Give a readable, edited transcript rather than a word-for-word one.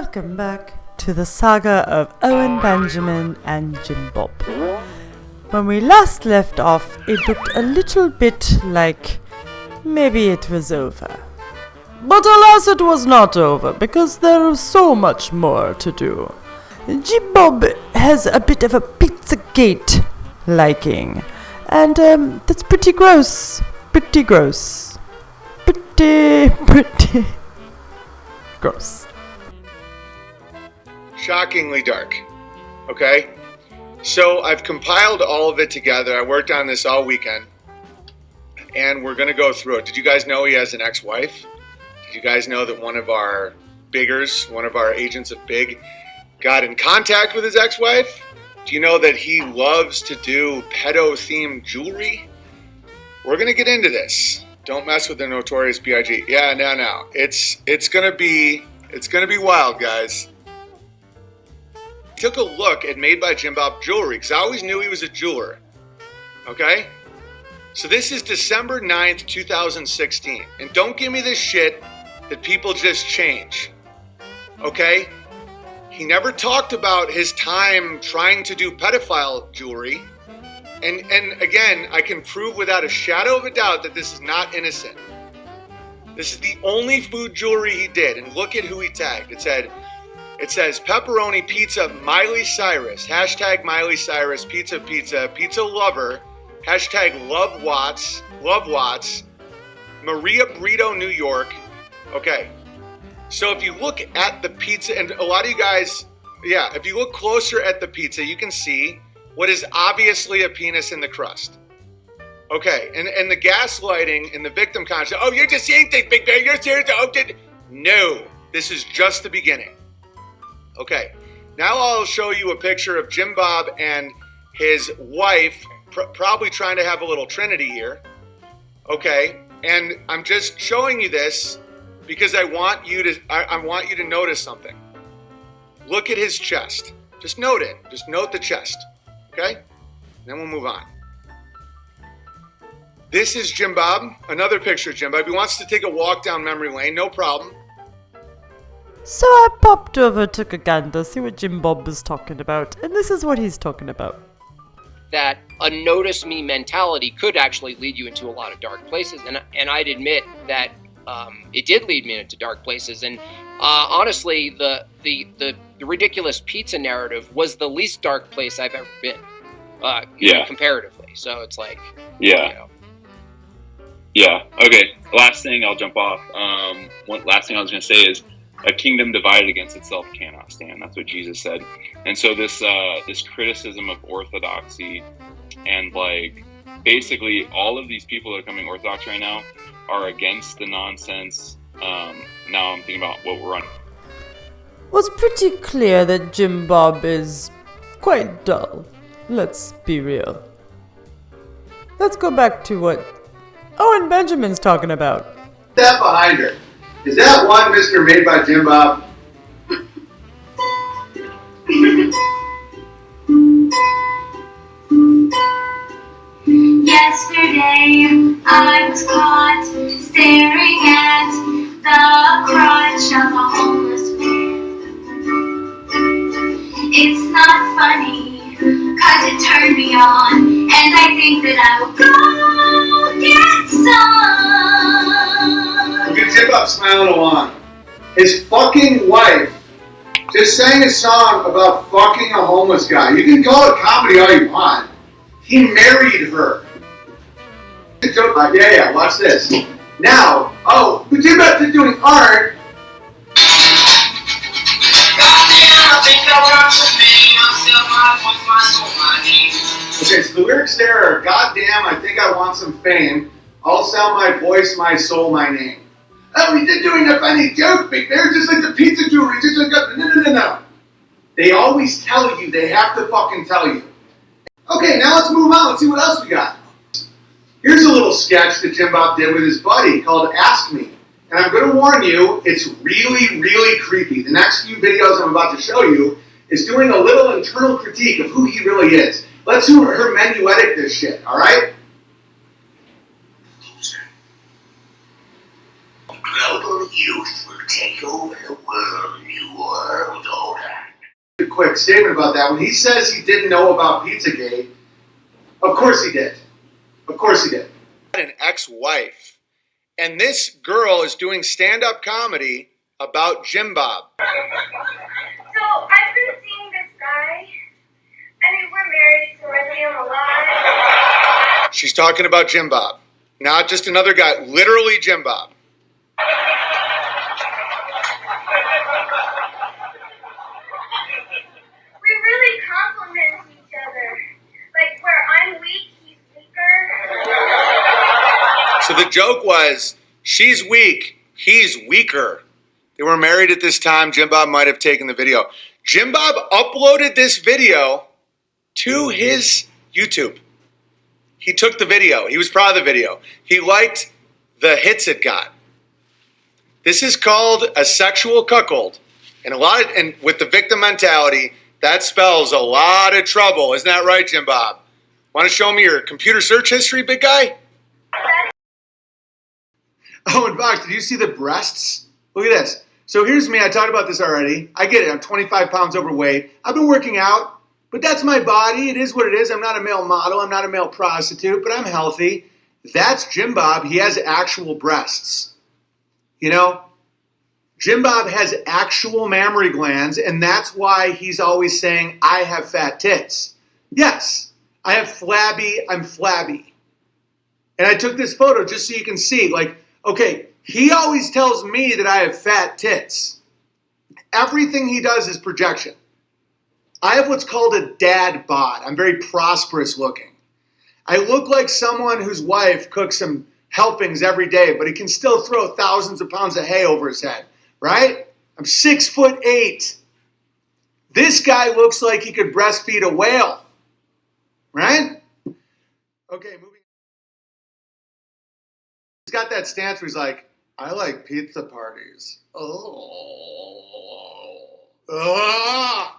Welcome back to the saga of Owen Benjamin and JimBob. When we last left off, it looked a little bit like maybe it was over. But alas, it was not over, because there is so much more to do. JimBob has a bit of a Pizzagate liking, and that's pretty gross. Pretty gross. Pretty gross. Shockingly dark. Okay? So I've compiled all of it together. I worked on this all weekend. And we're going to go through it. Did you guys know he has an ex-wife? Did you guys know that one of our biggers, one of our agents of Big, got in contact with his ex-wife? Do you know that he loves to do pedo-themed jewelry? We're going to get into this. Don't mess with the Notorious B.I.G. Yeah, no. It's going to be wild, guys. Took a look at Made by JimBob jewelry because I always knew he was a jeweler. Okay? So this is December 9th, 2016. And don't give me this shit that people just change. Okay? He never talked about his time trying to do pedophile jewelry. And again, I can prove without a shadow of a doubt that this is not innocent. This is the only food jewelry he did. And look at who he tagged. It says pepperoni pizza Miley Cyrus. Hashtag Miley Cyrus pizza lover. Hashtag love Watts. Maria Brito, New York. Okay. So if you look at the pizza, and a lot of you guys, if you look closer at the pizza, you can see what is obviously a penis in the crust. Okay, and the gaslighting and the victim conscious, oh, you're just seeing things, Big Bear, you're serious, no, this is just the beginning. Okay, now I'll show you a picture of JimBob and his wife, probably trying to have a little trinity here. Okay, and I'm just showing you this because I want you to notice something. Look at his chest. Just note it. Just note the chest. Okay? Then we'll move on. This is JimBob. Another picture of JimBob. He wants to take a walk down memory lane. No problem. So I popped over, took a gander, see what JimBob was talking about, and this is what he's talking about. That a notice me mentality could actually lead you into a lot of dark places, and I'd admit that it did lead me into dark places. And honestly, the ridiculous pizza narrative was the least dark place I've ever been, comparatively. So it's like, Okay. Last thing, I'll jump off. Last thing I was going to say is, a kingdom divided against itself cannot stand. That's what Jesus said. And so this criticism of orthodoxy, and like basically all of these people that are coming orthodox right now are against the nonsense. Now I'm thinking about what we're on. It was pretty clear that JimBob is quite dull. Let's be real. Let's go back to what Owen Benjamin's talking about. That behind her. Is that one Mr. Made by JimBob? Yesterday, I was caught staring at the crotch of a homeless man. It's not funny, cause it turned me on, and I think that I will go get some. Look at JimBob smiling along. His fucking wife just sang a song about fucking a homeless guy. You can call it comedy all you want. He married her. Watch this. Now, but JimBob's just doing art. Okay, so the lyrics there are, goddamn, I think I want some fame. I'll sell my voice, my soul, my name. Oh, he's just doing a funny joke, Big Bear, just like the pizza jewelry. Just like no. They always tell you. They have to fucking tell you. Okay, now let's move on. Let's see what else we got. Here's a little sketch that JimBob did with his buddy called Ask Me. And I'm going to warn you, it's really, really creepy. The next few videos I'm about to show you is doing a little internal critique of who he really is. Let's hermeneutic this shit, all right? Global youth will take over the world, New World. quick statement about that. When he says he didn't know about Pizzagate, of course he did. Of course he did. An ex-wife. And this girl is doing stand-up comedy about JimBob. So I've been seeing this guy. I mean, we're married, so I see him a lot. She's talking about JimBob. Not just another guy, literally JimBob. We really complement each other. Like, where I'm weak, he's weaker. So the joke was, she's weak, he's weaker. They were married at this time. JimBob might have taken the video. JimBob uploaded this video to his YouTube. He took the video. He was proud of the video. He liked the hits it got. This is called a sexual cuckold. And with the victim mentality, that spells a lot of trouble. Isn't that right, JimBob? Want to show me your computer search history, big guy? Oh, and Vox, did you see the breasts? Look at this. So here's me. I talked about this already. I get it. I'm 25 pounds overweight. I've been working out. But that's my body. It is what it is. I'm not a male model. I'm not a male prostitute, but I'm healthy. That's JimBob. He has actual breasts. You know, JimBob has actual mammary glands, and that's why he's always saying, I have fat tits. Yes, I'm flabby. And I took this photo just so you can see, like, okay, he always tells me that I have fat tits. Everything he does is projection. I have what's called a dad bod. I'm very prosperous looking. I look like someone whose wife cooks him helpings every day, but he can still throw thousands of pounds of hay over his head, right? I'm 6'8". This guy looks like he could breastfeed a whale, right? Okay, moving. He's got that stance where he's like, I like pizza parties. Oh. Ah.